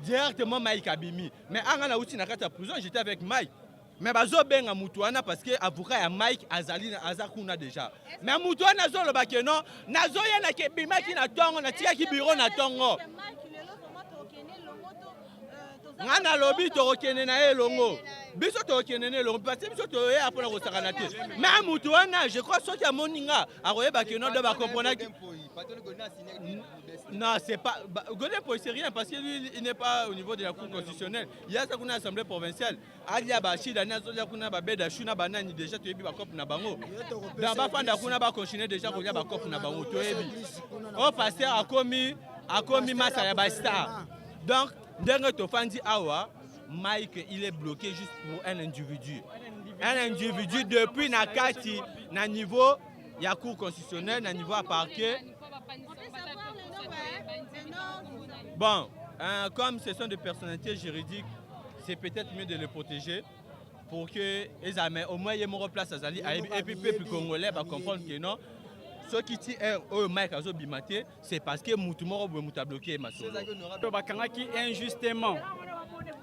directement Mike Abimi. Mais quand on a été en prison, j'étais avec Mike. Mais bazo benga mutuana parce que avocat ya Mike azali azakuna déjà. Mais mutuana zo le bakeno nazo ya na ke bima ki na tongo na tia ki bureau na tongo. Ngana lobi to okene na elongo. Biso to okene na elongo parce que biso to ya apona ko sakana te. Mais mutuana je crois so ya moninga aroye bakeno de ba comprendre. Non, c'est pas. Godin Poy, c'est rien parce que lui, il n'est pas au niveau de la Cour constitutionnelle. Il y a ça qu'on a assemblée provinciale. Alia Bachi, Daniel Zoya Kuna Babeda, Shuna Banani, déjà, tu es bien Bakop Nabango. Dans Bafanda Kuna Bakochine, déjà, qu'on y a Bakop Nabango, tu es bien. Au pasteur a commis Massa Basta. Donc, dernier Tofandi Awa, Mike, il est bloqué juste pour un individu. Un individu depuis Nakati, na niveau, il y a Cour constitutionnelle, na niveau à parquet. Bon, comme ce sont des personnalités juridiques, c'est peut-être mieux de les protéger pour que les amis au moins ils me place à Zali et puis le peuple congolais va comprendre que non. Ceux qui tirent au Mike Azo Bimaté, c'est parce que Moutoumoro Mouta bloqué ma solo. Bakangaki injustement.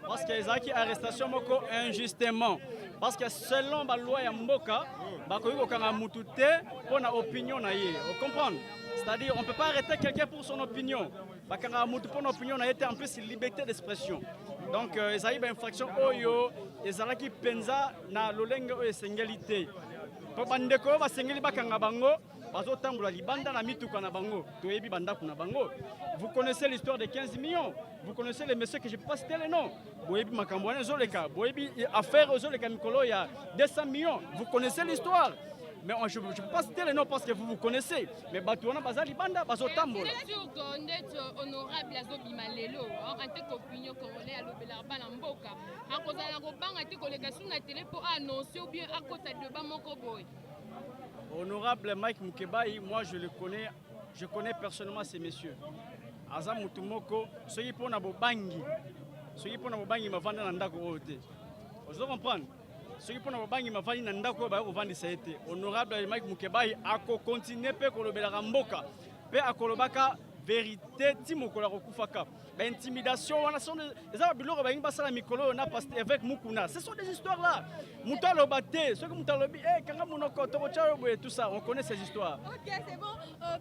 Parce que les arrestations moko injustement. Parce que selon la loi ya mboka, bakoyi kokanga mutu te pour na opinion na ye. Vous comprenez? C'est-à-dire on ne peut pas arrêter quelqu'un pour son opinion. Bakanga mutu pour son opinion na été en plus liberté d'expression. Donc les aïe infraction oyo, les araki penza na lolenge oyo sengalité. Pour bandeko ba sengeli bakanga bango. Vous connaissez l'histoire de 15 millions. Vous connaissez les messieurs que je ne peux pas citer les noms. Affaire aux il y a 200 millions. Vous connaissez l'histoire. Mais je ne peux pas citer les noms parce que vous vous connaissez. Mais Batouana Bazali Banda, Bazotambola. C'est sûr qu'on est honorable à Zobimalelo. En tant qu'opinion congolaise, à l'Obelarba Namboka. En cause de la Robang, à l'école la télé pour annoncer ou bien à côté de Bamokoboy. Honorable Mike Mukebai, moi je connais personnellement ces messieurs. Azam Mutumoko, ceux qui pona bobangi, ma vanda nandako ote. Vous comprenez? Ceux qui pona bobangi ma vanda nandako ba ovandi saete. Honorable Mike Mukebai ako continuer pe ko lobela ramboka. Pe akolobaka vérité timokola kokufaka. Ba intimidation wana sont les abiloko ba ngba sala mikolo na pasteur avec Mukuna. Ce sont des histoires là. Mutalo baté, ceux que mutalobi kanga munoko toko chao tout ça, on connaît ces histoires. OK, c'est bon.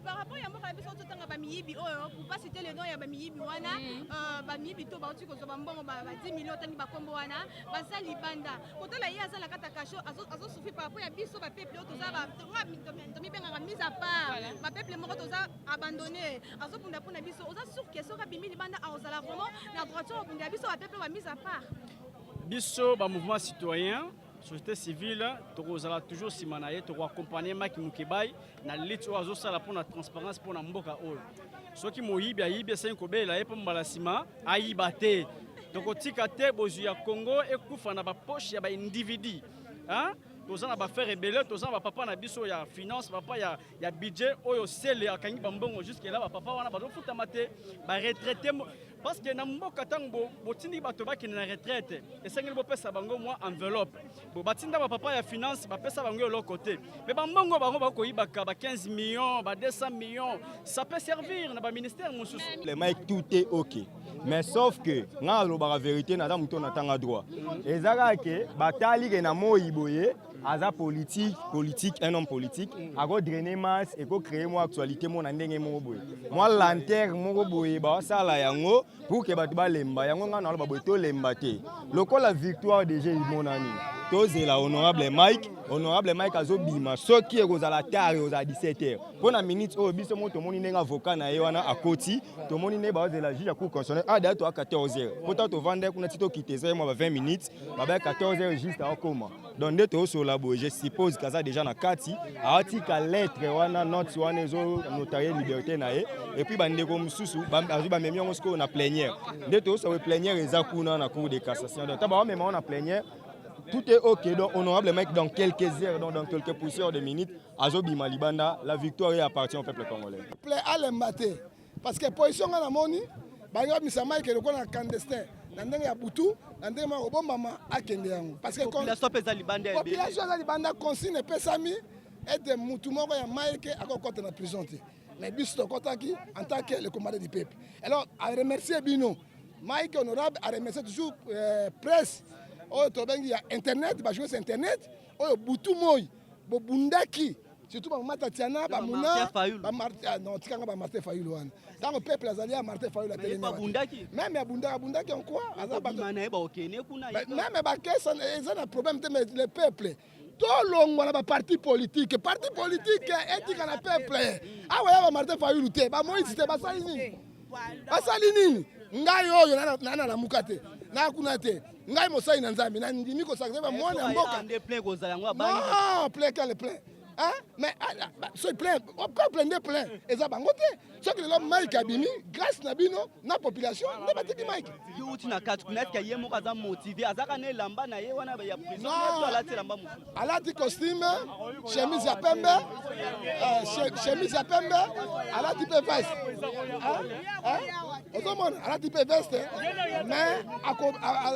Par rapport à moi biso to tanga ba miyibi pour pas citer le nom ya ba miyibi wana ba miyibi to ba uti ko ba mbongo ba 10 millions tani ba kombo wana ba sali banda. Kotala ya sala kata kasho azo souffrir par rapport à biso ba peuple to za ba mi benga mise à part. Ba peuple moko to za abandonné. Azo punda pona biso oza sur que so bimi libanda a ozala vraiment na droiture punda biso ba peuple ba mise à part. Biso ba mouvement citoyen société civile, toujours simanaye, tu accompagner Mike Mukebai na lutte oazo sala pour la transparence pour na mboka oyo. Ce qui moyibi ayibi c'est kobe la epo mbalasima ayibate. Donc otika te bozu ya Congo ekufa na ba poche ya ba individu. Hein? Toza na ba faire rebelle, toza ba papa na biso ya finance, papa ya budget oyo sele akangi bambongo jusque là ba papa wana bazo futa mate ba retraité parce que na mboka tango botindi bato ba kina na retraite et sengeli bo pesa bango moi enveloppe bo batinda ba papa ya finance ba pesa bango l'autre côté mais bambongo bango ba ko yibaka ba 15 millions ba 200 millions ça peut servir na ba ministère mususu le Mike tout est OK mais sauf que nga lo ba vérité na muto na tanga droit ezaka ke batali ke na moyiboye aza politique un homme politique a go drainer masse et go créer moi actualité mon ndenge mo boye moi lanterne mo boye ba sala yango pour que batu ba lemba yango nga na ba boye to lemba te lokola victoire déjà monani toze la honorable Mike azo bima soki ekozala tard oza 17h pona minute o biso mo to moni nenga avocat na ye wana akoti to moni ne ba la juge ya cour constitutionnelle a d'ailleurs to 14h pota to vendre kuna tito kitese mo ba 20 minutes ba 14h juste à koma donc nde to so la bo je suppose kaza déjà na kati atika lettre wana note wana ezo notarier liberté na ye et puis bande ko mususu ba memi ngo sko na plénière nde to so plénière ezakuna na cour de cassation donc taba même on a plénière. Tout est OK, donc honorable Mike, dans quelques heures, dans quelques poussières de minutes, Azobi Malibanda, la victoire appartient au peuple congolais. À l'embaté, parce que position à la moni, Bango Misama est le clandestin. Nandenge ya butu, nandenge ma obomama akende yango. Parce que population pesa libanda. Population na libanda consigne pesami et de mutumoko ya Mike akokota na prison te. Mais biso kotaki en tant que le commandant du peuple. Alors, à remercier Bino. Mike honorable a remercié toujours presse. Oyo tobengi ya internet, ba jouer sur internet. Oyo butu moy, bo bundaki. Surtout ba Mata Tiana, ba Muna, ba Martin, non, tikanga ba Martin Fayulu wana. Dans le peuple azali à Martin Fayulu la télé. Même ya bundaki en quoi? Même ba kesa ils ont un problème mais le peuple. Tout long wana ba parti politique éthique na peuple. Ah ouais ba Martin Fayulu te, ba Moïse te ba salini. Ba salini. Ngai oyo nana na mukate. Na kuna te. Ngai mosai na nzambi na ndimi ko sakeba mwana mboka. Non, plein quel plein. Hein? Mais c'est plein. Pourquoi plein de plein? Et ça bangote. Ce que l'homme Mike Abimi, grâce Nabino, na population, ne pas te Mike. Tu n'as qu'à connaître qu'il y a un motivé. Azakane lamba na ye wana ya prison. Elle a dit costume, chemise à pembe, chemise à pembe, elle a dit veste. Elle a dit veste, mais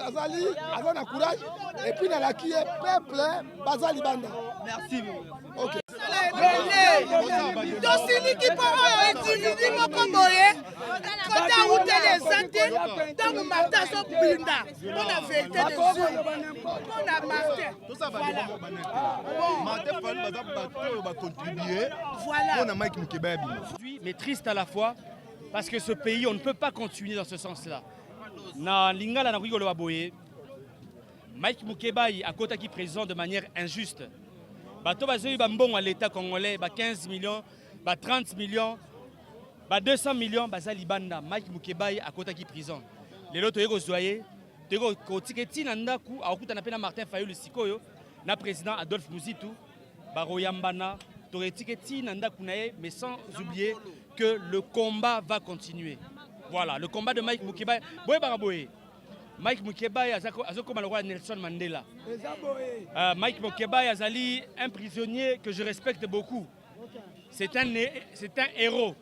Azali, Azana courage, et puis dans la qui est peuple, Bazali Banda. Merci. Ok. tosiliki mpo oyo etilidi moko boye kota utele sante ntango martin azobinda mpo na verité de jour mpo na martin mais triste à la fois parce que ce pays on ne peut pas continuer dans ce sens-là. Na lingala na rigolo boye Mike Mukebai a kota qui présente de manière injuste. Bato bazoyi bambongo à l'État congolais, 15 millions, 30 millions, 200 millions, bazali banda. Mike Mukebai a kota qui prison. Lelo toyeko zoye, toyeko kotiketi na ndaku, akuta na pena Martin Fayulu sikoyo, na président Adolphe Muzitu, baroyambana, toyetiketi na ndaku naye, mais sans oublier que le combat va continuer. Voilà, le combat de Mike Mukebai. Boye baraboye. Mike Mukebai azokoma le roi Nelson Mandela. Mike Mukebai azali un prisonnier que je respecte beaucoup. C'est un héros.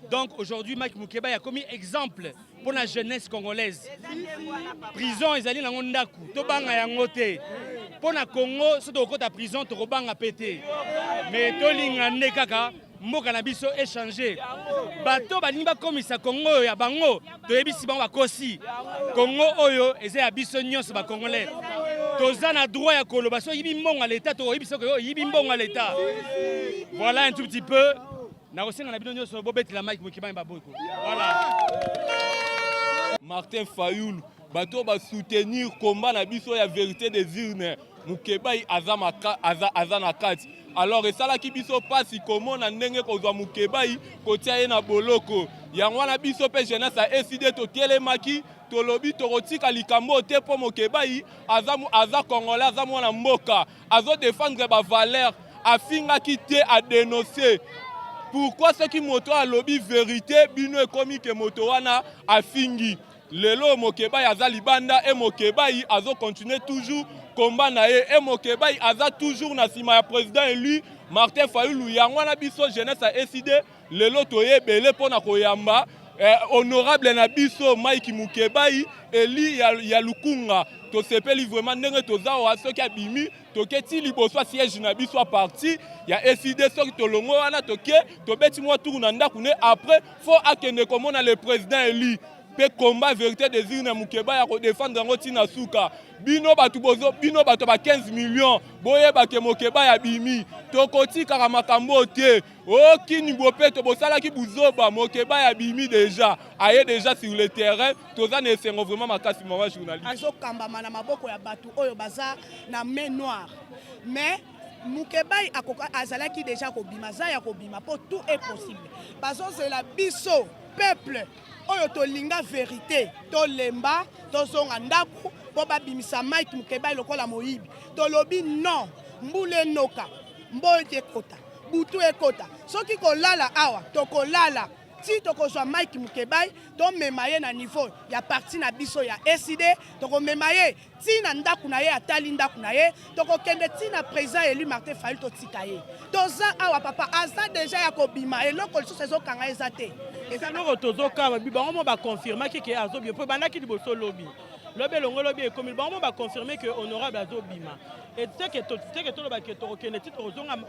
Donc aujourd'hui Mike Mukebai a commis exemple pour la jeunesse congolaise. Prison ezali na ngondaku, to banga yango te. Pour na Congo, soto okota prison to robanga pété. Mais to lingane kaka mboka na biso échanger. Bato balingi bakomisa Congo oyo ya bango toyebisi bango bakosi. Congo oyo eza ya biso nyonso ba congolais. Toza na droit ya koloba so yibi mbongo à l'état to yebisa ko yibi mbongo à l'état. Voilà un tout petit peu. Na kosenga na bino nyonso bobetela Mike Mukebai baboko. Voilà. Martin Fayulu bato ba soutenir combat na biso ya vérité des urnes. Mukebai aza na kati. Alors esala ki biso pasi komona ndenge kozwa Mukebai kotia ye na boloko. Yango wana biso pe jeunesse a décidé to telemaki tolobi torotika likambo te po Mukebai aza congolais aza mwana mboka. Azo défendre ba valeur afinga ki te a dénoncer. Pourquoi ce qui moto a lobby vérité bino ekomi ke moto wana afingi. Lelo Mukebai aza libanda et Mukebai azo continuer toujours combat na ye et Mukebai aza toujours na sima ya président élu Martin Fayulu yango na biso jeunesse a décidé lelo toye belé pona koyamba honorable na biso Mike Mukebai eli ya lukunga to sepeli vraiment ndenge toza wa soki abimi toketi liboso siège na biso parti ya décidé soki tolongo wana toke tobeti mwa tour na ndaku ne après faut akende komona le président élu pe combat vérité des urnes Mukebai ya ko défendre ngo tina suka bino batu ba 15 millions boye ba ke Mukebai abimi tokoti kaka makambo te okini bope to bosala ki buzoba Mukebai abimi déjà aye déjà sur le terrain toza na esengo vraiment makasi mawa journaliste azo kamba mana maboko ya batu oyo baza na main noire mais Mukebai azalaki déjà kobima za ya kobima po tout est possible bazo c'est la biso peuple oyo tolinga vérité tolemba tozonga ndaku po babimisa Mike Mukebai lokola moyibi tolobi non mbule noka mboyo ekota butu ekota soki kolala awa tokolala ti tokozwa Mike Mukebai tomema ye na niveau ya parti na biso ya SID tokomema ye ti na ndaku na ye atali ndaku na ye tokokende ti na président élu Martin Fayulu totika ye toza awa papa aza déjà ya kobima eloko lisusu ezokanga eza te eloko tozokamba bibango mo bakonfirmaki ke azobie mpo ebandaki liboso lobi lobe longo lobi et comme il va confirmer que honorable azobima et c'est que tout le baquet ne titre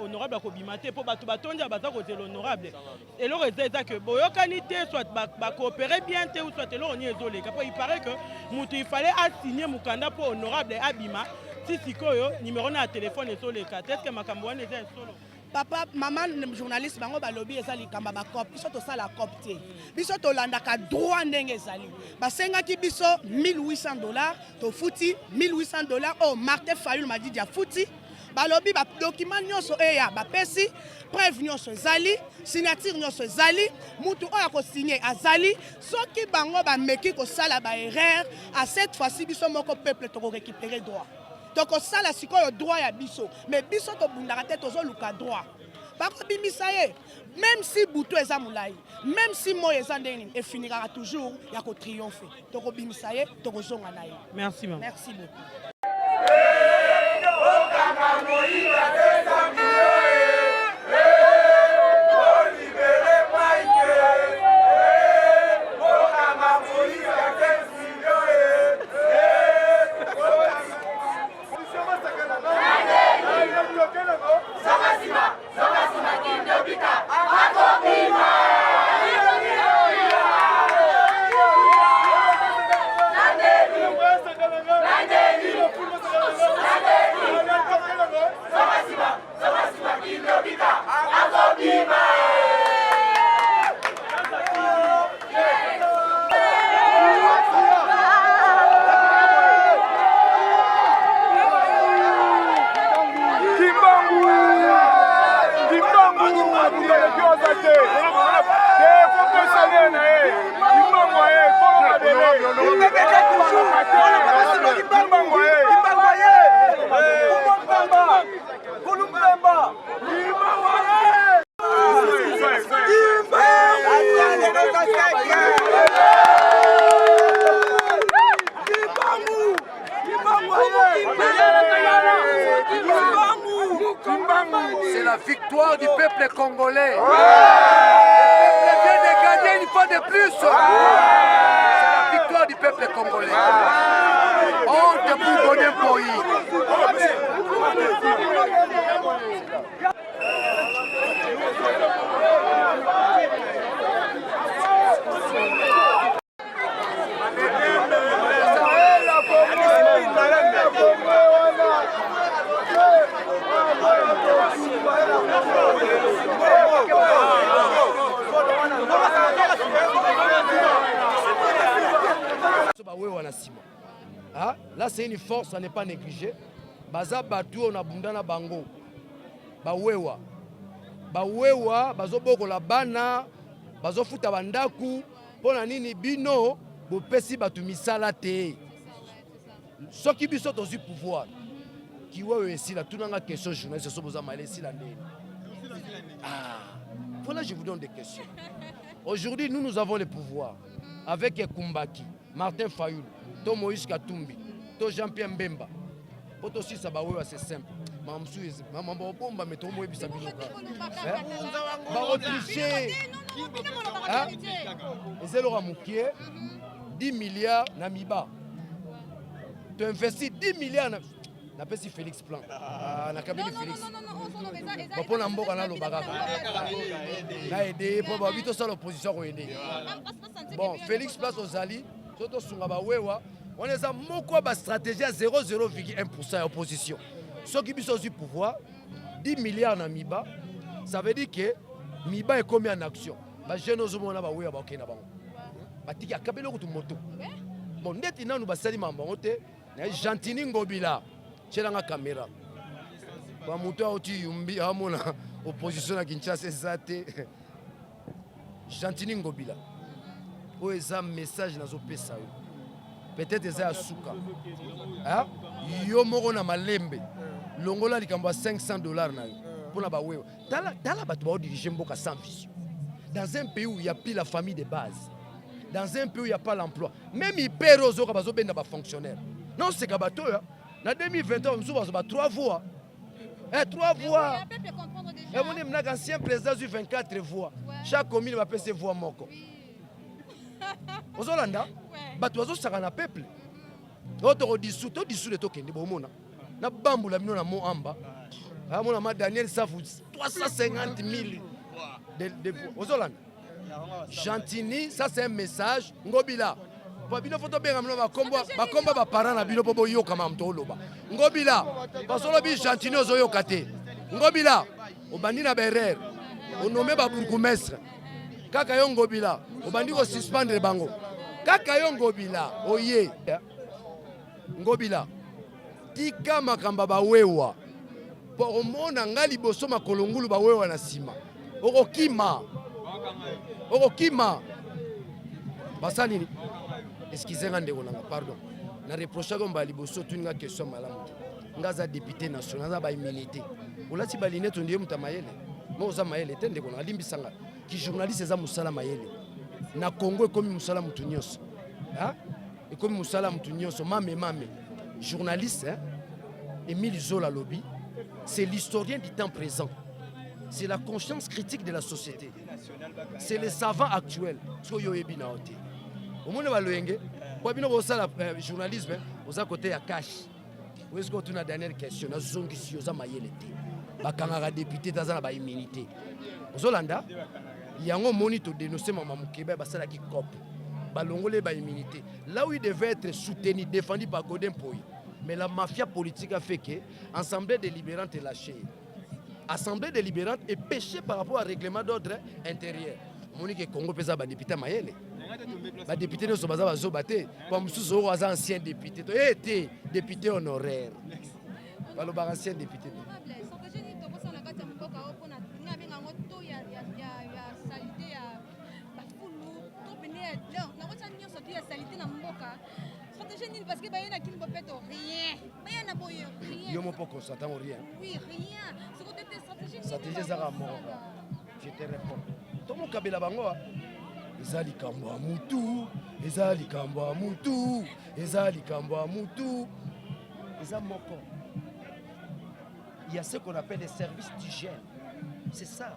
honorable à Kobimate pour batondia baza côté l'honorable et le résultat que boyokanité soit ba coopérer bien ou soit le on y est dolé il paraît que il fallait assigner mukanda pour honorable abima si sikoyo numéro na téléphone et sur les cas est-ce que makambo wana est solo papa maman journaliste bango balobi ezali kamba ba cop biso to sala cop te biso to landa ka droit ndenge ezali basenga ki biso $1800 to futi $1800 oh Martin Fayulu m'a dit futi balobi ba document nyonso eya ba pesi preuve nyonso ezali signature nyonso ezali mutu oya ko signer azali soki bango ba meki ko sala ba erreur à cette fois-ci biso moko peuple to ko récupérer droit. Donc ça la sikoyo droit ya biso mais biso to bundaka te tozo luka droit bako bimisa ye même si buto eza mulai même si moyo eza ndeni et finira toujours ya ko triompher to ko bimisa ye to ko zonga na ye. Merci beaucoup. C'est la victoire du peuple congolais. Le peuple vient de gagner une fois de plus. C'est la victoire du peuple congolais. Honte pour donner un pays. Là, c'est une force à ne pas négliger. Baza batu on a bundana bango. Bawewa. Bawewa, bazo boko la bana, bazo futa bandaku, pona nini bino, bo pesi batu misala te. Soki biso tozi pouvoir. Qui wewe ici la tunanga question journaliste so boza malé ici la ndé. Voilà, je vous donne des questions. Aujourd'hui, nous avons le pouvoir avec Kumbaki, Martin Fayulu, to Moïse Katumbi, to Jean-Pierre Mbemba. Pour aussi ça c'est simple. Maman bomba mais to moyebi sabino ka. Ba Autriche. Ezelo ramukie 10 milliards na miba. Tu investis 10 milliards na pesi Félix Plan. Na kabeli Félix. Ba pona mboka na lobaka. Na aider pour ba bito ça l'opposition ko aider. Bon, Félix Place ozali, toto sunga ba wewa. On est à moko ba stratégie à 0,1% opposition. Ceux qui sont du pouvoir, 10 milliards na miba, ça veut dire que miba est commis en action. Ba jeune ozomona ba wewa ba okena bango. Ba tiki akabelo ko moto. Bon, net ina nous ba sali mambango te, na Gentini Ngobila. Chelanga caméra. Ba moto oti yumbi amona opposition na Kinshasa ezate. Gentini Ngobila. O eza message nazo pesa yo. Peut-être eza asuka. Hein? Yo moko na malembe. Longola likambo $500 na yo. Pona ba wewe. Tala batu ba diriger mboka sans vision. Dans un pays où il y a plus la famille de base. Dans un pays où il n'y a pas l'emploi. Même il perd aux autres bazo benda ba fonctionnaire. Non c'est kabato ya. Na 2021 nous avons 3 voix. 3 voix. Et mon ancien président a eu 24 voix. Chaque commune va passer voix moko. Aux Hollandais, batu bazo saka na peuple. Autre dissous de token de bomona. Na bambou la mino na mo amba. Ah mon ama Daniel Safou 350 000 de Ozolan. Chantini, ça c'est un message. Ngobila. Babino photo benga mino bakomba ba parents na bino pobo yo kama mto loba. Ngobila. Basolo bi Chantini ozoyo kate. Ngobila. Obandi na berer. Onome ba bourgmestre. Kaka yo Ngobila. Obandi ko suspendre bango. Kaka yo Ngobila. Oye. Ngobila. Tika makamba ba wewa. Pour mona ngali boso makolongulu ba wewa na sima. Okokima. Basali excusez-moi ndeko nanga pardon. Na reproche ko mbali boso tuninga question malamu. Ngaza député national za ba immunité. Olati baline to ndiye mutamayele. Mo za mayele tende ko na limbisanga. Ki journaliste za musala mayele. Na Congo ekomi musala mutu nyonso. Hein? Ekomi musala mutu nyonso mame. Journaliste hein? Émile Zola Lobby, c'est l'historien du temps présent. C'est la conscience critique de la société. C'est les savants actuels. Au monde de journalisme, aux côté à cash. Où est-ce que tu as une dernière question? Nous sommes ici aux amayelete. Bakanga député dans la immunité. Aux Hollanda, il y a un moniteur dénoncé maman Mukeba basala qui cop. Balongolé ba immunité. Là où il devait être soutenu, défendu par Godin Poy. Mais la mafia politique a fait que l'Assemblée délibérante est lâchée. Assemblée délibérante est péchée par rapport au règlement d'ordre intérieur. Monique Congo pesa ba député mayele. Ba député ne sont pas bazobaté comme sous ancien député. Été député honoraire. Ba lo ba ancien député. Parce que rien. Yo mo poko ça tant rien. Oui, rien. C'est côté de stratégie. Stratégie ça va mort. Je te réponds. Tomo kabela bango. Ezali kambo mutu, ezali kambo mutu, ezali kambo mutu. Eza moko. Il y a ce qu'on appelle les services d'hygiène. C'est ça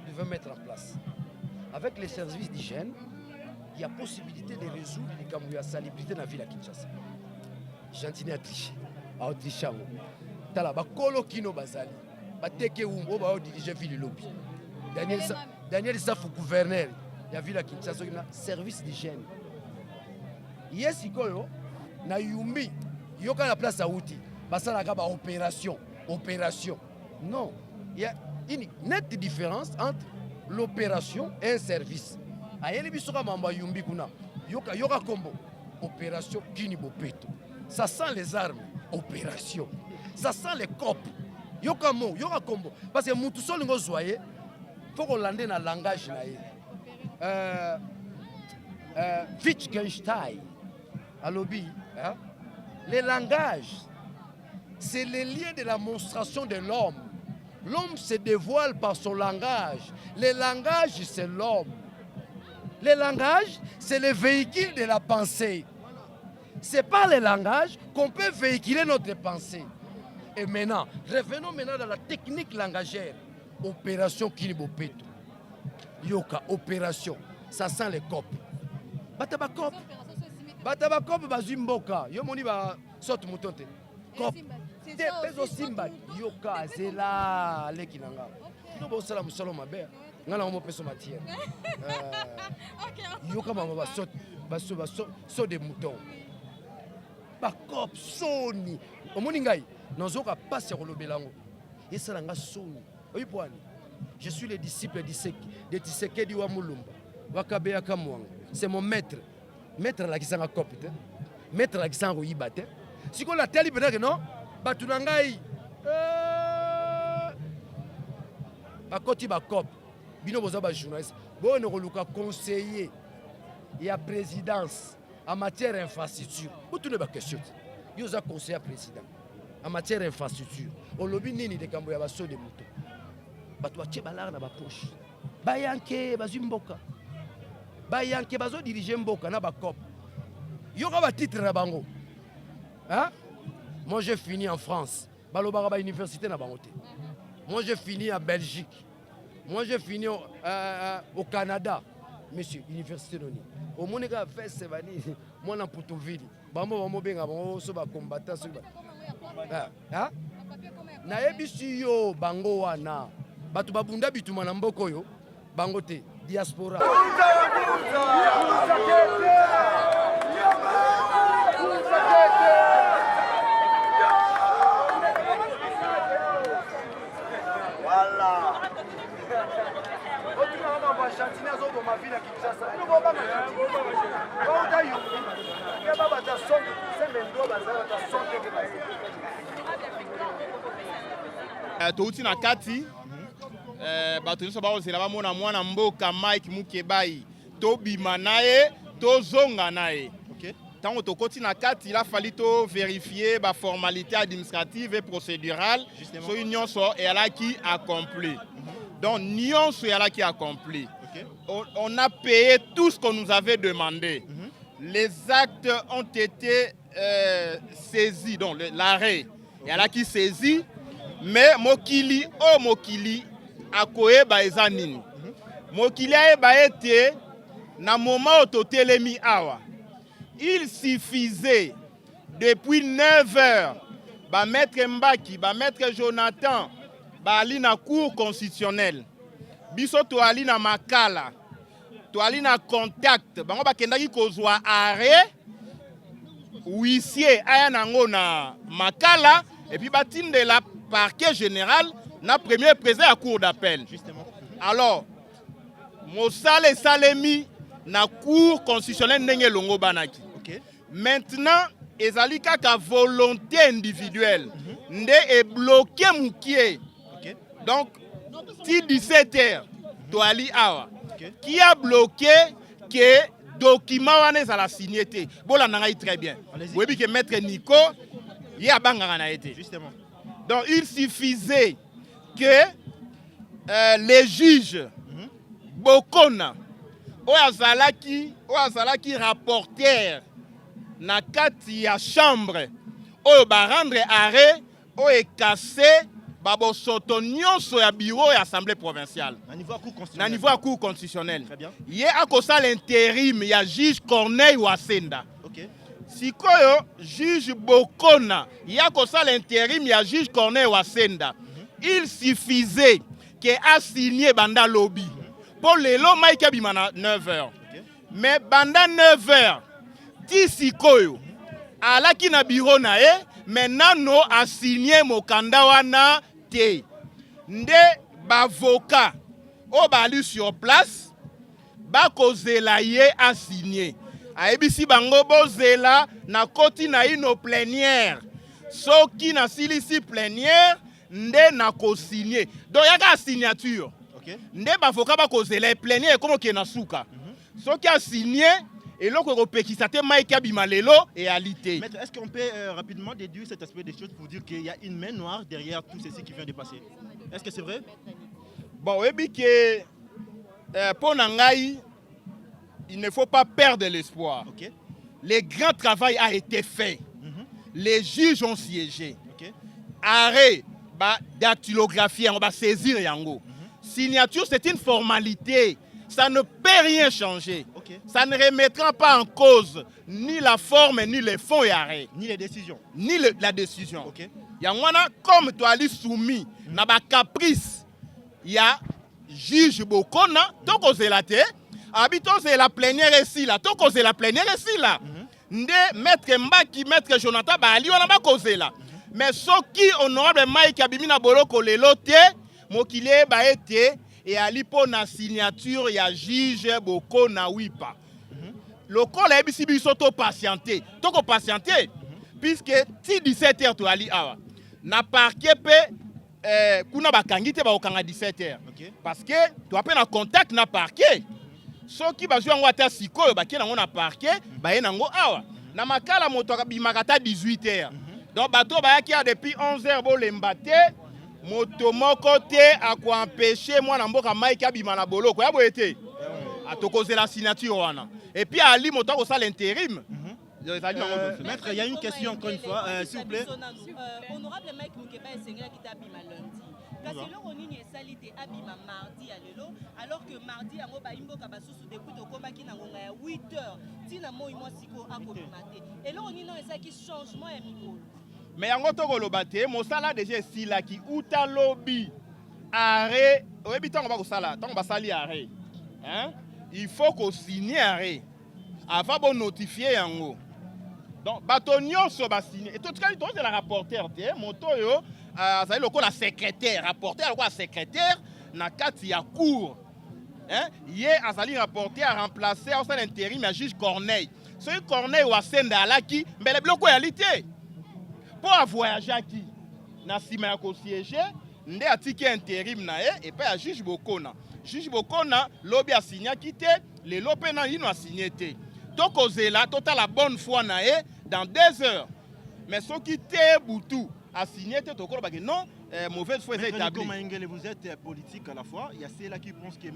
que nous devons mettre en place. Avec les services d'hygiène, il y a possibilité de résoudre les cas où il y a salubrité dans la ville à Kinshasa. Gentini a triché. A triché. Tala ba kolo kino bazali. Ba teke umbo ba diriger ville lobby. Daniel Safou gouverneur ya ville à Kinshasa na service d'hygiène. Yes ikoyo na yumbi yoka la place à outil. Basala ka ba opération. Non, il y a une nette différence entre l'opération et un service. Ayeli bisoka mamba yumbi kuna yoka kombo opération kini bopeto. Ça sent les armes, opération. Ça sent les copes. Yoka kombo parce que mutu solo ngo zoyer faut qu'on lande na langage na ye. Wittgenstein à lobby hein? Les langages c'est le lien de la monstration de l'homme. L'homme se dévoile par son langage. Le langage c'est l'homme. Le langage, c'est le véhicule de la pensée. C'est par le langage qu'on peut véhiculer notre pensée. Et maintenant, revenons maintenant dans la technique langagère. Opération Kinibopeto. Yoka, opération. Ça sent les copes. Batabakop. Batabakop, bazimboka. Yomoni ba saute moutonte. Cop. Peso simba. Yoka, c'est là. Lekinanga. Nous bon salam salom mabe. Ngala mo peso matière. Yoka mama baso de mouton. Bakop soni. Omoni ngai nazoka passe ko lobelango. Yesala nga soni. Oyi poani. Je suis le disciple de Tshisekedi wa Mulumba. Wakabeya Kamwanga. C'est mon maître. Maître la kisanga copte. Maître la kisanga yibate. Siko la teli peut-être non? Batunangai. Bakoti bakop. Bino boza ba journaliste. Bon rekoluka conseiller. Il y a présidence en matière d'infrastructure. Vous tournez ma question. Il y a conseiller président en matière d'infrastructure. On lobby nini de kambo ya baso de moto. Bato ache balar na ba poche. Bayanke bazimboka. Bayanke bazo diriger mboka na ba cop. Yo ka ba titre na bango. Hein? Moi j'ai fini en France. Balobara ba université na bango te. Moi j'ai fini en Belgique. Moi j'ai fini au Canada. Monsieur, université noni. Au Monéga fait Sevani, moi dans Poutouville. bango benga bango so ba combattant so ha nayebi si yo bango wana bato babunda bituma na mboka oyo bango te diaspora touti na kati bato nyonso bakozela bamona mwana mboka Mike Mukebai tobima na ye tozonga na ye ntango tokoti na kati il a fallu to vérifier baformalité administrative et procédurale soki nyonso eyalaki accompli donc nyonso eyalaki accompli on a payé tout ce qu'on nous avait demandé les actes ont été saisis donc l'arrêt eyalaki saisi mais mokili o mokili akoyeba eza nini mokili ayeba ete na moment ototelemi awa il suffisait depuis 9 heures ba maître Mbaki ba maître Jonathan ba ali na cour constitutionnelle biso to ali na makala to ali na contact bango bakendaki kozwa arrêt huissier aya nango na makala et puis batindela parquet général na premier président à cour d'appel. Alors, Mosale Salemi na cour constitutionnelle ndenge longo banaki. Maintenant, ezali kaka volonté individuelle. Nde est bloqué moukié. Donc, si 17h, toali awa. Qui a bloqué que document wana ezala signé te. Bola nangai très bien. Oui, que maître Nico, y a banganga na été. Justement. Donc, il suffisait que les juges, Bokona, Oazalaki rapporteur, na kati ya chambre, Oyo ba rendre arrêt, Oyo cassé, Babo soto nyonso ya bureau et assemblée provinciale. Na niveau à cour constitutionnelle. Yé a kosa l'intérim, ya juge Corneille Wasenda. Sikoyo, juge Bokona, ya kosa l'intérim, ya juge Corneille Wasenda. Il suffisait qu'il a signé Banda Lobby. Pour les lots, Mike a bimana 9h. Mais Banda 9h, ti Sikoyo, à la ki na bureau na e, maintenant no a signé Mokanda wana te. Nde bavoka, o bali sur place, ba kozela ye a signé. Aebisi bango bozela na koti na ino plénière. Soki na silisi plénière, nde na ko-signé. Donc il y a une signature. Nde bavoka ba kozela plénière comme ki na suka. Soki a signé et l'autre européen te Maïka Bimalelo et alité. Maître, est-ce qu'on peut rapidement déduire cet aspect des choses pour dire qu'il y a une main noire derrière tout ceci qui vient de passer? Est-ce que c'est vrai? Bon, oui, que pour Nangaï, il ne faut pas perdre l'espoir. Le grand travail a été fait. Les juges ont siégé. Arrêt, dactylographie, on va saisir Yango. Signature, c'est une formalité. Ça ne peut rien changer. Ça ne remettra pas en cause ni la forme, ni le fond et arrêt. Ni les décisions. Ni la décision. Yangwana, comme tu as soumis, na ba caprice, il y a juge Bokona, donc on s'est la terre. Habitons c'est la plénière ici là, donc on s'est la plénière ici là. Nde maître Mbaki, maître Jonathan, ba ali wana ba causer là. Mais ce qui honorable Mike Abimina Boloko lelo te, mokile ba été et ali po na signature ya juge Boko na wipa. Le col est ici biso to patienter. To ko patienter puisque si 17h to ali awa. Na parquet pe kuna bakangi te ba okanga 17h. Parce que tu appelles en contact na parquet. Soki bazwi yango ata sikoyo bakie nango na parquet baye nango awa. Na makala moto akabimaka ta 18h. Donc bato bayaki depuis 11h bo lembate. Moto moko te a empêché moi na mboka Mike abima na boloko ya boyete a tokoze la signature wana et puis ali moto ko ça l'intérim. Maître, il y a une question encore une fois s'il vous plaît. Honorable Mike Mukebai Senga qui abima lundi. Kasi loko nini esalite abima mardi ya lelo alors que mardi yango baimboka basusu depuis tokombaki na ngonga ya 8h tina moi siko akobima te eloko nini ezalaki changement ya mikolo mais yango tokoloba te mosala déjà esilaki uta lobi arrêt oyebi ntango bakosala ntango basali arrêt hein? Il faut kosigne arrêt avant bonotifie yango donc bato nyonso basigne et totikali tozela rapporteur te moto oyo azali lokola secrétaire rapporteur lokola secrétaire na kati ya cour hein? Ye azali rapporteur a remplacé au sein l'intérim ya juge Corneille soki Corneille wasenda alaki mbele biloko yali te mpo avoyage aki na nsima ya kosiege nde atiki intérim na ye epai ya juge Bokona juge Bokona lobi asignaki te lelo mpe na yino asigné te tokozela totala bonne foi na ye dans 2 heures mais soki te butu asigné te tokolobaki non mauvaise foi est établie. Vous êtes politique à la fois. Il y a ceux-là qui pensent que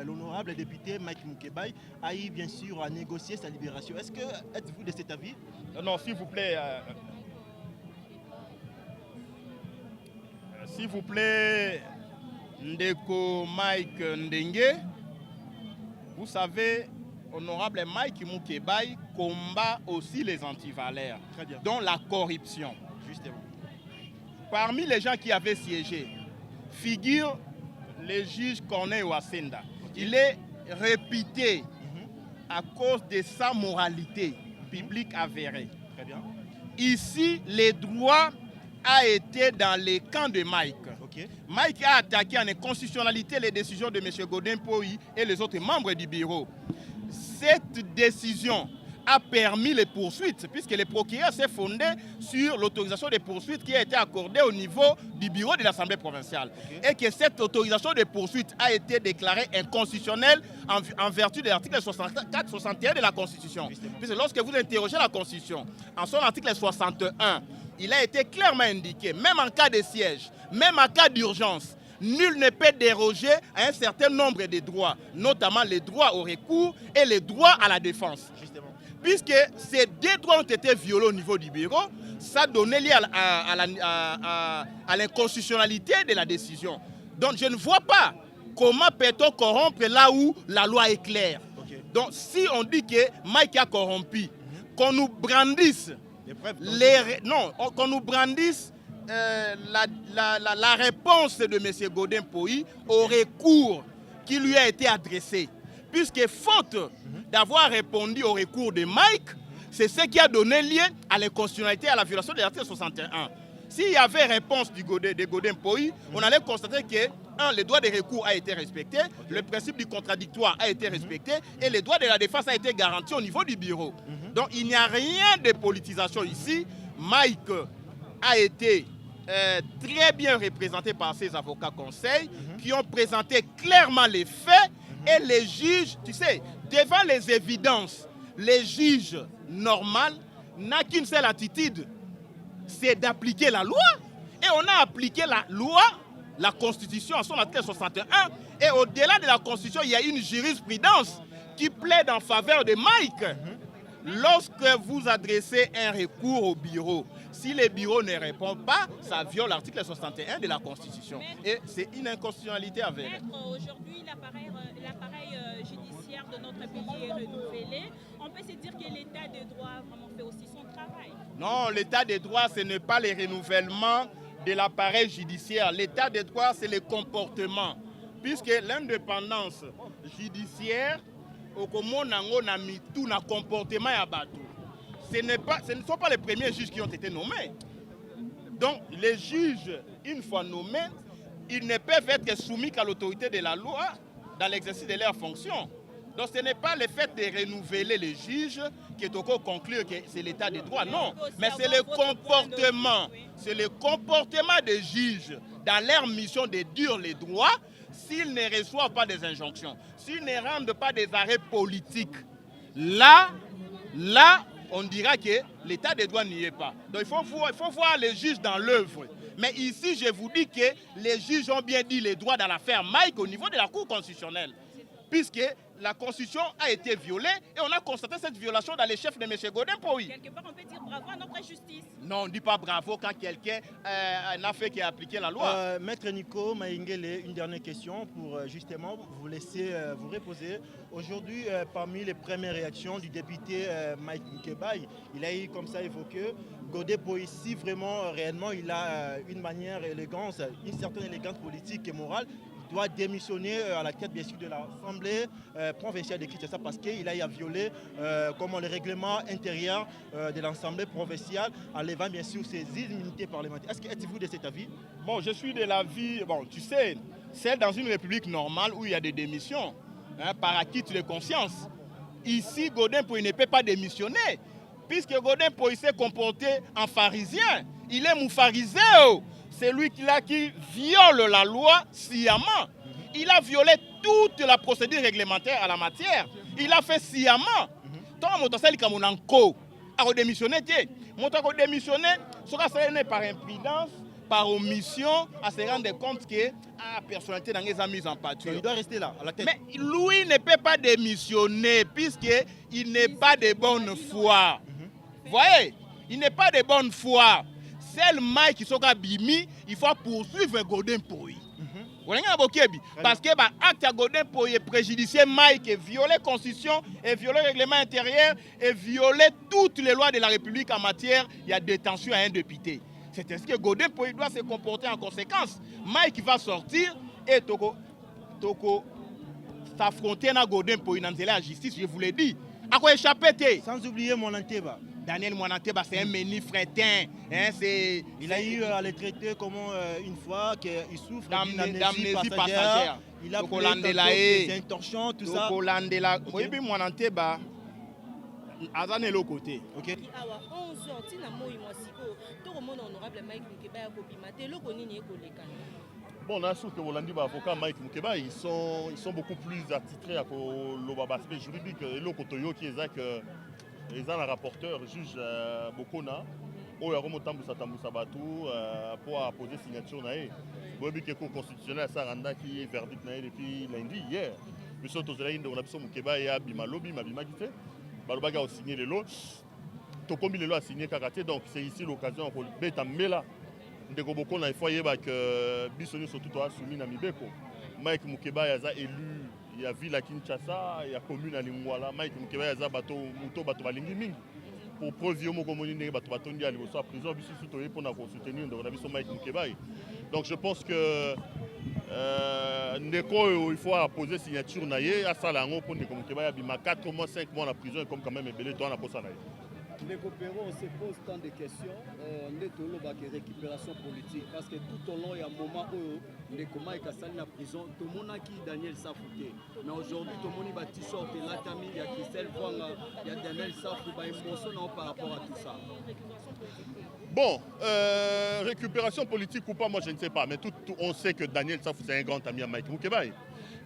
l'honorable député Mike Mukebai a eu bien sûr à négocier sa libération. Est-ce que êtes-vous de cet avis? Non, s'il vous plaît. S'il vous plaît, Ndeko Mike Ndenge, vous savez, honorable Mike Mukebai combat aussi les antivaleurs, dont la corruption. Justement. Parmi les gens qui avaient siégé, figure le juge Corneille Wasenda. Il est réputé à cause de sa moralité publique avérée. Très bien. Ici, les droits a été dans les camps de Mike. Okay. Mike a attaqué en inconstitutionnalité les décisions de M. Godin Poyi et les autres membres du bureau. Cette décision a permis les poursuites, puisque le procureur s'est fondé sur l'autorisation des poursuites qui a été accordée au niveau du bureau de l'Assemblée provinciale. Okay. Et que cette autorisation de poursuite a été déclarée inconstitutionnelle en vertu de l'article 64-61 de la Constitution. Justement. Puisque lorsque vous interrogez la Constitution, en son article 61, il a été clairement indiqué, même en cas de siège, même en cas d'urgence, nul ne peut déroger à un certain nombre de droits, notamment les droits au recours et les droits à la défense. Justement. Puisque ces 2 droits ont été violés au niveau du bureau, ça donnait lieu à l'inconstitutionnalité de la décision. Donc je ne vois pas comment peut-on corrompre là où la loi est claire. Okay. Donc si on dit que Mike a corrompu, qu'on nous brandisse qu'on nous brandisse la réponse de M. Godin Poyi au recours qui lui a été adressé. Puisque faute d'avoir répondu au recours de Mike, c'est ce qui a donné lieu à l'inconstitutionnalité et à la violation de l'article 61. S'il y avait réponse de Godin Poyi, on allait constater que, le droit de recours a été respecté, le principe du contradictoire a été respecté et le droit de la défense a été garanti au niveau du bureau. Donc il n'y a rien de politisation ici. Mike a été très bien représenté par ses avocats conseils qui ont présenté clairement les faits et les juges, tu sais, devant les évidences, les juges normaux n'ont qu'une seule attitude, c'est d'appliquer la loi. Et on a appliqué la loi, la Constitution en son article 61. Et au-delà de la Constitution, il y a une jurisprudence qui plaide en faveur de Mike. Lorsque vous adressez un recours au bureau, si le bureau ne répond pas, ça viole l'article 61 de la Constitution. Et c'est une inconstitutionnalité avérée. Aujourd'hui, l'appareil judiciaire de notre pays est renouvelé. On peut se dire que l'état de droit a vraiment fait aussi son travail. Non, l'état de droit, ce n'est pas le renouvellement de l'appareil judiciaire. L'état de droit, c'est le comportement. Puisque l'indépendance judiciaire, au comportement à Batou. Ce ne sont pas les premiers juges qui ont été nommés. Donc, les juges, une fois nommés, ils ne peuvent être soumis qu'à l'autorité de la loi dans l'exercice de leurs fonctions. Donc, ce n'est pas le fait de renouveler les juges qui est au conclure que c'est l'état de droit, non. Mais c'est le comportement. C'est le comportement des juges dans leur mission de dire les droits s'ils ne reçoivent pas des injonctions, s'ils ne rendent pas des arrêts politiques. Là, on dira que l'état de droit n'y est pas. Donc il faut voir les juges dans l'œuvre. Mais ici, je vous dis que les juges ont bien dit les droits dans l'affaire Mike au niveau de la Cour constitutionnelle. puisque la Constitution a été violée et on a constaté cette violation dans les chefs de M. Godin Poyi. Quelque part, on peut dire bravo à notre justice. Non, on ne dit pas bravo quand quelqu'un n'a fait qui a appliqué la loi. Maître Nico Maïngele, une dernière question pour justement vous laisser vous reposer. Aujourd'hui, parmi les premières réactions du député Mike Mukebai, il a eu comme ça évoqué Godin Poyi, si vraiment réellement il a une manière élégante, une certaine élégance politique et morale, doit démissionner à la tête bien sûr de l'Assemblée provinciale de Kinshasa parce qu'il a violé le règlement intérieur de l'Assemblée provinciale en levant bien sûr ses immunités parlementaires. Êtes-vous de cet avis? Bon, je suis de l'avis, bon, tu sais, c'est dans une république normale où il y a des démissions par acquis de conscience. Ici, Godin Poyi ne peut pas démissionner puisque Godin Poyi s'est comporté en pharisien. Il est moufarisé. C'est lui qui viole la loi sciemment. Il a violé toute la procédure réglementaire à la matière. Il a fait sciemment. Tant que a démissionné, sera par imprudence, par omission, à se rendre compte que la personnalité n'a pas mise en pâture. Il doit rester là, à la tête. Mais lui ne peut pas démissionner puisqu'il n'est pas de bonne foi. Vous voyez, il n'est pas de bonne foi. C'est Mike qui sera bimi, il faut poursuivre Godin Poyi. Parce que l'acte de Godin Poyi est préjudicié Mike et violer la Constitution, et violer le règlement intérieur, et violer toutes les lois de la République en matière de détention à un député. C'est ainsi que Godin Poyi doit se comporter en conséquence. Mike va sortir et Toko s'affronter à Godin Poyi dans la justice, je vous l'ai dit. À quoi échapper? Sans oublier Monanteba. Daniel Monanteba, c'est un menu frétin. Il a eu à le traiter comme une fois qu'il souffre d'amnésie passagère. Il a appelé des intentions, tout ça. Oui, puis Monanteba, Azan est l'autre côté. Ok. 11h, tu n'as pas eu moi tout le monde honorable Mike Mukebai a copie. Bon, on a sûr que Rolandi, avocat Mike Mukebai, ils sont beaucoup plus attitrés à l'aspect juridique. Et l'autre côté, qui est que les rapporteurs, juge Bokona, où il y a pour poser signature. Il y a un cours constitutionnel à Saranda qui est verdict depuis lundi, hier. Monsieur Tozelaïn, on a besoin de Mukebai et Bimalobi, Mabima qui fait. Balobaga a signé les lots. Tokombi les lots a signé Karaté, donc c'est ici l'occasion pour Beta Mela. Ndeko Bokona, il faut y avoir que Bissoni surtout soumis à Mibeko. Mike Mukebai a élu. Il y a ville à Kinshasa, il y a commune à Lingwala, Mike Mukebai a bateau bateau balingi mingi pour provio mo komoni ne bateau bateau ndi ali so prison bisu soutenir pour na soutenir donc la biso Mike Mukebai. Donc je pense que ndeko il faut poser signature na ye à sala ngo pour ndeko Mukebai abima 4 mois 5 mois en prison comme quand même belé toi na posa na ye. Les coopérants, on se pose tant de questions. On est au lot de récupération politique parce que tout au long, il y a un moment où les communs sont en prison. Tout le monde a qui Daniel Safouké. Mais aujourd'hui, tout le monde va t-shirt, il y a Tami, il y a Christelle Wanga, il y a Daniel Safouké. Il y a une émotion par rapport à tout ça. Bon, récupération politique ou pas, moi je ne sais pas. Mais on sait que Daniel Safouké c'est un grand ami à Mike Mukebai.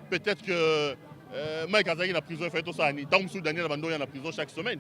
Peut-être que Mike Azagi est en prison, il fait tout ça. Tant que Daniel Abando est en prison chaque semaine.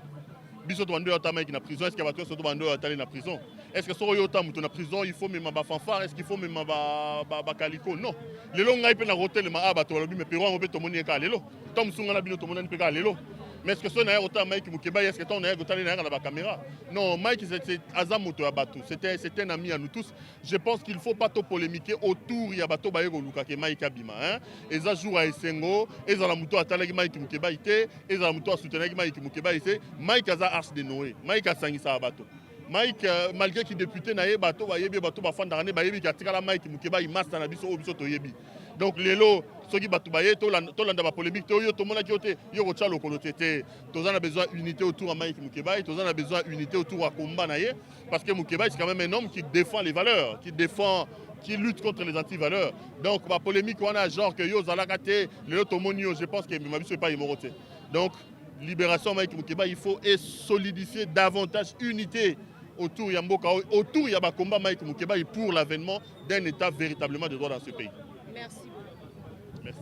Biso to ando yota Mike na prison, est-ce qu'il va toi surtout bando yota na prison? Est-ce que so yota mutu na prison, il faut même ba fanfare, est-ce qu'il faut même ba kaliko? Non. Lelo ngai pe na hotel ma aba to lobi me pero ngo to moni ka lelo. Tom sunga na bino to moni pe ka lelo. Mais est-ce que so na yota Mike Mukebai, est-ce que ton na yota na la caméra? Non, Mike c'est Azamuto Abatu. C'était un ami à nous tous. Je pense qu'il faut pas trop polémiquer autour ya bato ba yego luka ke Mike abima hein. Eza jour a esengo, eza la muto atala ki Mike Mukebai te, eza la muto a soutenir ki Mike Mukebai te. Mike aza Arche de Noé. Mike a sangisa bato. Mike malgré qu'il député na ye bato ba yebi bato ba fanda ne ba yebi ka tikala Mike Mukebai master na biso obiso to yebi. Donc lelo soki bato ba ye to landa ba polémique to yo to mona ki ote yo ko tcha lokolo tete. Tozana besoin unité autour de Mike Mukebai, tozana besoin unité autour à combat na ye parce que Mukebai c'est quand même un homme qui défend les valeurs, qui lutte contre les anti-valeurs. Donc la polémique on a genre que yo zalakate lelo to monio, je pense que Mabiso n'est pas immortel. Donc libération Mike Mukebai, il faut solidifier davantage unité autour de Mboka, autour de combat Mike Mukebai pour l'avènement d'un État véritablement de droit dans ce pays. Merci. Merci.